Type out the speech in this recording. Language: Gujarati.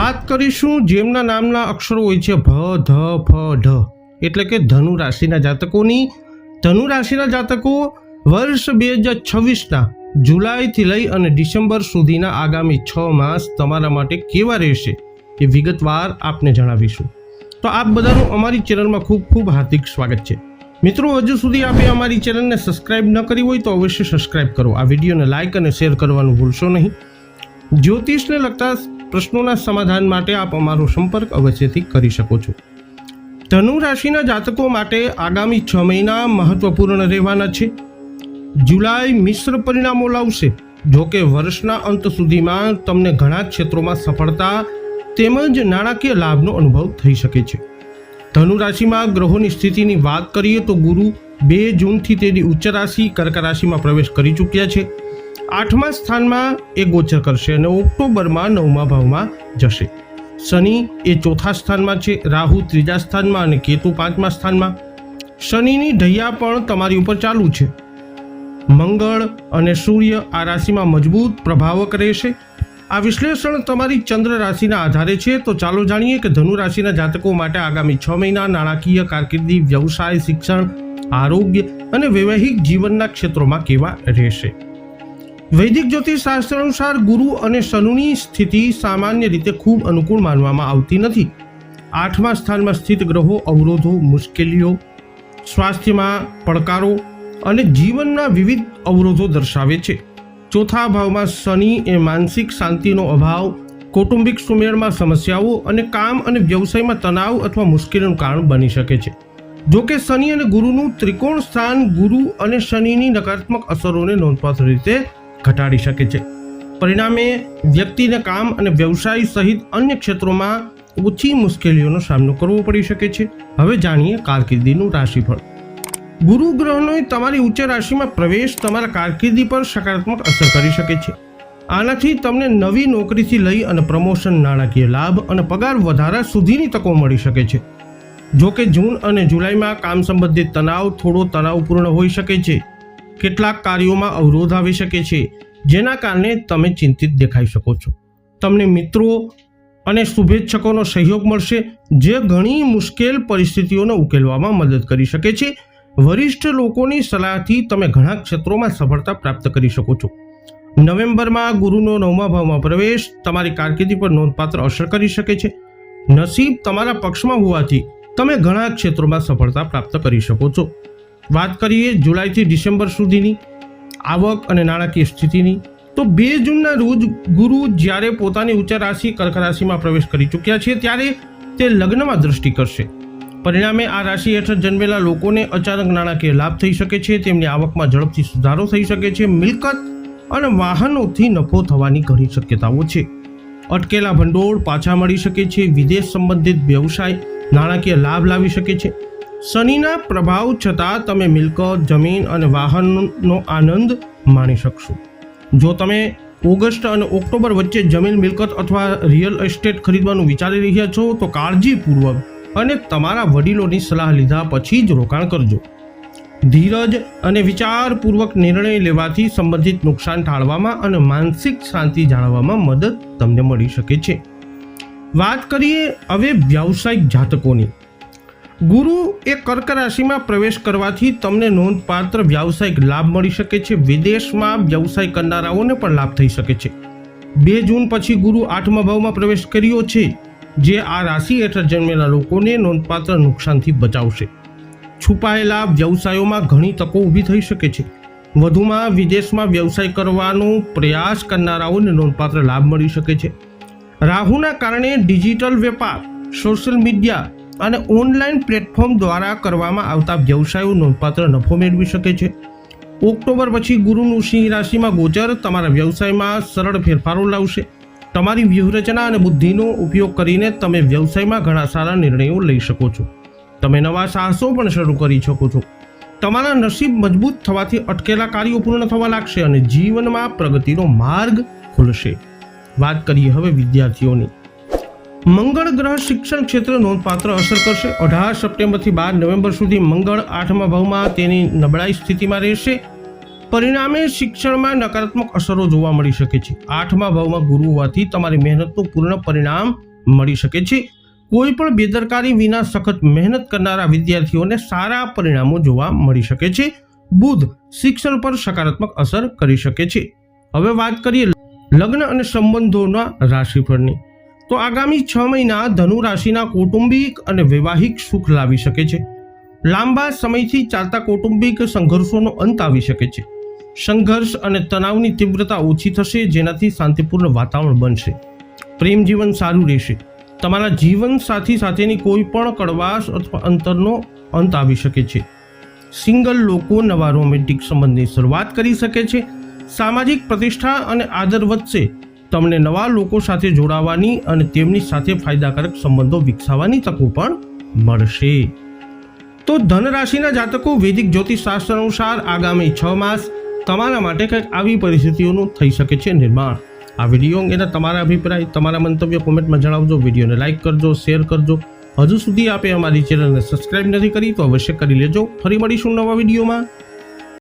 વાત કરીશું જેમના નામના અક્ષરો હોય છે ભ ધ ફ ઢ, એટલે કે ધનુ રાશિના જાતકોની. ધનુ રાશિના જાતકો વર્ષ 2026ના જુલાઈથી લઈ અને ડિસેમ્બર સુધીના આગામી 6 માસ તમારા માટે કેવા રહેશે એ વિગતવાર આપને જણાવીશું. તો આપ બધાનું અમારી ચેનલમાં ખૂબ ખૂબ હાર્દિક સ્વાગત છે. મિત્રો, હજુ સુધી આપે અમારી ચેનલને સબસ્ક્રાઇબ ન કરી હોય તો અવશ્ય સબસ્ક્રાઇબ કરો. આ વિડીયોને લાઇક અને શેર કરવાનું ભૂલશો નહીં. જ્યોતિષને લગતા પ્રશ્નોના સમાધાન માટે આપ અમારો સંપર્ક અવશ્યથી કરી શકો છો. ધનુ રાશિના જાતકો માટે આગામી 6 મહિના મહત્વપૂર્ણ રહેવાના છે. જુલાઈ મિશ્ર પરિણામો લાવશે. જોકે વર્ષના અંત સુધીમાં તમને ઘણા ક્ષેત્રોમાં સફળતા તેમજ નાણાકીય લાભનો અનુભવ થઈ શકે છે. ધનુ રાશિમાં ગ્રહોની સ્થિતિની વાત કરીએ તો ગુરુ 2 જૂનથી તેની ઉચ્ચ રાશિ કર્ક રાશિમાં પ્રવેશ કરી ચૂક્યા છે. 8મા સ્થાનમાં એ ગોચર કરશે અને ઓક્ટોબરમાં 9મા ભાવમાં જશે. શનિ એ 4થા સ્થાનમાં છે, રાહુ 3જા સ્થાનમાં અને કેતુ 5મા સ્થાનમાં. શનિની ઢૈયા પણ તમારી ઉપર ચાલુ છે. મંગળ અને સૂર્ય આ રાશિમાં મજબૂત પ્રભાવક રહેશે. આ વિશ્લેષણ તમારી ચંદ્ર રાશિના આધારે છે. તો ચાલો જાણીએ કે ધનુ રાશિના જાતકો માટે આગામી 6 મહિના નાણાકીય, કારકિર્દી, વ્યવસાય, શિક્ષણ, આરોગ્ય અને વૈવાહિક જીવનના ક્ષેત્રોમાં કેવા રહેશે. વૈદિક જ્યોતિષ શાસ્ત્ર અનુસાર ગુરુ અને શનિની સ્થિતિ સામાન્ય રીતે ખૂબ અનુકૂળ માનવામાં આવતી નથી. 8મા સ્થાનમાં સ્થિત ગ્રહો અવરોધો, મુશ્કેલીઓ, સ્વાસ્થ્યમાં પડકારો અને જીવનના વિવિધ અવરોધો દર્શાવે છે. 4થા ભાવમાં શનિ એ માનસિક શાંતિનો અભાવ, કૌટુંબિક સુમેળમાં સમસ્યાઓ અને કામ અને વ્યવસાયમાં તણાવ અથવા મુશ્કેલીનું કારણ બની શકે છે. જોકે શનિ અને ગુરુનું ત્રિકોણ સ્થાન ગુરુ અને શનિની નકારાત્મક અસરોને નોંધપાત્ર રીતે ઘટાડી શકે છે. પરિણામે વ્યક્તિને કામ અને વ્યવસાય સહિત અન્ય ક્ષેત્રોમાં ઓછી મુશ્કેલીઓનો સામનો કરવો પડી શકે છે. હવે જાણીએ કારકિર્દીનું રાશિફળ. ગુરુ ગ્રહનો તમારી ઉચ્ચ રાશિમાં પ્રવેશ તમારા કારકિર્દી પર સકારાત્મક અસર કરી શકે છે. આનાથી તમને નવી નોકરીથી લઈ અને પ્રમોશન, નાણાકીય લાભ અને પગાર વધારા સુધીની તકો મળી શકે છે. જોકે જૂન અને જુલાઈમાં કામ સંબંધિત તણાવ થોડો તણાવપૂર્ણ હોઈ શકે છે. કેટલાક કાર્યોમાં અવરોધ આવી શકે છે, જેના કારણે તમે ચિંતિત દેખાઈ શકો છો. તમને મિત્રો અને શુભેચ્છકોનો સહયોગ મળશે, જે ઘણી મુશ્કેલ પરિસ્થિતિઓને ઉકેલવામાં મદદ કરી શકે છે. વરિષ્ઠ લોકોની સલાહથી તમે ઘણા ક્ષેત્રોમાં સફળતા પ્રાપ્ત કરી શકો છો. નવેમ્બરમાં ગુરુનો 9મા ભાવમાં પ્રવેશ તમારી કારકિર્દી પર નોંધપાત્ર અસર કરી શકે છે. નસીબ તમારા પક્ષમાં હોવાથી તમે ઘણા ક્ષેત્રોમાં સફળતા પ્રાપ્ત કરી શકો છો. વાત કરીએ જુલાઈથી ડિસેમ્બર સુધીની આવક અને નાણાકીય સ્થિતિની, તો 2 જૂનના રોજ ગુરુ જ્યારે પોતાની ઉચ્ચ રાશિ કર્ક રાશિમાં પ્રવેશ કરી ચૂક્યા છે, ત્યારે તે લગ્નમાં દ્રષ્ટિ કરશે. પરિણામે આ રાશિ હેઠળ જન્મેલા લોકોને અચાનક નાણાકીય લાભ થઈ શકે છે. તેમની આવકમાં ઝડપથી સુધારો થઈ શકે છે. મિલકત અને વાહનોથી નફો થવાની ઘણી શક્યતાઓ છે. અટકેલા ભંડોળ પાછા મળી શકે છે. વિદેશ સંબંધિત વ્યવસાય નાણાકીય લાભ લાવી શકે છે. શનિના પ્રભાવ છતાં તમે મિલકત, જમીન અને વાહનનો આનંદ માણી શકશો. જો તમે ઓગસ્ટ અને ઓક્ટોબર વચ્ચે જમીન, મિલકત અથવા રિયલ એસ્ટેટ ખરીદવાનું વિચારી રહ્યા છો, તો કાળજીપૂર્વક અને તમારા વડીલોની સલાહ લીધા પછી જ રોકાણ કરજો. ધીરજ અને વિચારપૂર્વક નિર્ણય લેવાથી સંબંધિત નુકસાન ટાળવામાં અને માનસિક શાંતિ જાળવવામાં મદદ તમને મળી શકે છે. વાત કરીએ હવે વ્યાવસાયિક જાતકોની. ગુરુ એ કર્ક રાશિમાં પ્રવેશ કરવાથી તમને નોંધપાત્ર વ્યાવસાયિક લાભ મળી શકે છે. વિદેશમાં વ્યવસાય કરનારાઓને પણ લાભ થઈ શકે છે. 2 જૂન પછી ગુરુ 8મા ભાવમાં પ્રવેશ કર્યો છે, જે આ રાશિ હેઠળ જન્મેલા લોકોને નોંધપાત્ર નુકસાનથી બચાવશે. છુપાયેલા વ્યવસાયોમાં ઘણી તકો ઊભી થઈ શકે છે. વધુમાં વિદેશમાં વ્યવસાય કરવાનો પ્રયાસ કરનારાઓને નોંધપાત્ર લાભ મળી શકે છે. રાહુના કારણે ડિજિટલ વેપાર, સોશિયલ મીડિયા અને ઓનલાઈન પ્લેટફોર્મ દ્વારા કરવામાં આવતા વ્યવસાયો નોંધપાત્ર નફો મેળવી શકે છે. ઓક્ટોબર પછી ગુરુનું સિંહ રાશિમાં ગોચર તમારા વ્યવસાયમાં સરળ ફેરફારો લાવશે. તમારી વ્યૂહરચના અને બુદ્ધિનો ઉપયોગ કરીને તમે વ્યવસાયમાં ઘણા સારા નિર્ણયો લઈ શકો છો. તમે નવા સાહસો પણ શરૂ કરી શકો છો. તમારા નસીબ મજબૂત થવાથી અટકેલા કાર્યો પૂર્ણ થવા લાગશે અને જીવનમાં પ્રગતિનો માર્ગ ખુલશે. વાત કરીએ હવે વિદ્યાર્થીઓની. મંગળ ગ્રહ શિક્ષણ ક્ષેત્રે નોંધપાત્ર અસર કરશે. 18 સપ્ટેમ્બરથી 12 નવેમ્બર સુધી મંગળ 8મા ભાવમાં તેની નબળાઈ સ્થિતિમાં રહેશે. પરિણામે શિક્ષણમાં નકારાત્મક અસરો જોવા મળી શકે છે. 8મા ભાવમાં ગુરુ હોવાથી તમારી મહેનતનું પૂર્ણ પરિણામ મળી શકે છે. કોઈ પણ બેદરકારી વિના સખત મહેનત કરનારા વિદ્યાર્થીઓને સારા પરિણામો જોવા મળી શકે છે. બુધ શિક્ષણ પર સકારાત્મક અસર કરી શકે છે. હવે વાત કરીએ લગ્ન અને સંબંધોના રાશિફળની, તો આગામી 6 મહિના ધનુ રાશિના કૌટુંબિક અને વૈવાહિક સુખ લાવી શકે છે. લાંબા સમયથી ચાલતા કૌટુંબિક સંઘર્ષોનો અંત આવી શકે છે. સંઘર્ષ અને તણાવની તીવ્રતા ઓછી થશે, જેનાથી શાંતિપૂર્ણ વાતાવરણ બનશે. પ્રેમ જીવન સારું રહેશે. તમારા જીવન સાથી સાથેની કોઈ પણ કડવાશ અથવા અંતરનો અંત આવી શકે છે. સિંગલ લોકો નવા રોમેન્ટિક સંબંધની શરૂઆત કરી શકે છે. સામાજિક પ્રતિષ્ઠા અને આદર વધશે. તમને નવા લોકો સાથે જોડાવાની અને તેમની સાથે ફાયદાકારક સંબંધો વિકસાવવાની તકો પણ મળશે. તો ધન રાશિના જાતકો, વૈદિક જ્યોતિષશાસ્ત્ર અનુસાર આગામી 6 માસ તમારા માટે કંઈક આવી પરિસ્થિતિઓનું થઈ શકે છે નિર્માણ. આ વિડીયો અંગેના તમારા અભિપ્રાય, તમારા મંતવ્ય કોમેન્ટમાં જણાવજો. વિડીયોને લાઇક કરજો, શેર કરજો. હજુ સુધી આપે અમારી ચેનલને સબસ્ક્રાઇબ નથી કરી તો અવશ્ય કરી લેજો. ફરી મળીશું નવા વિડીયોમાં.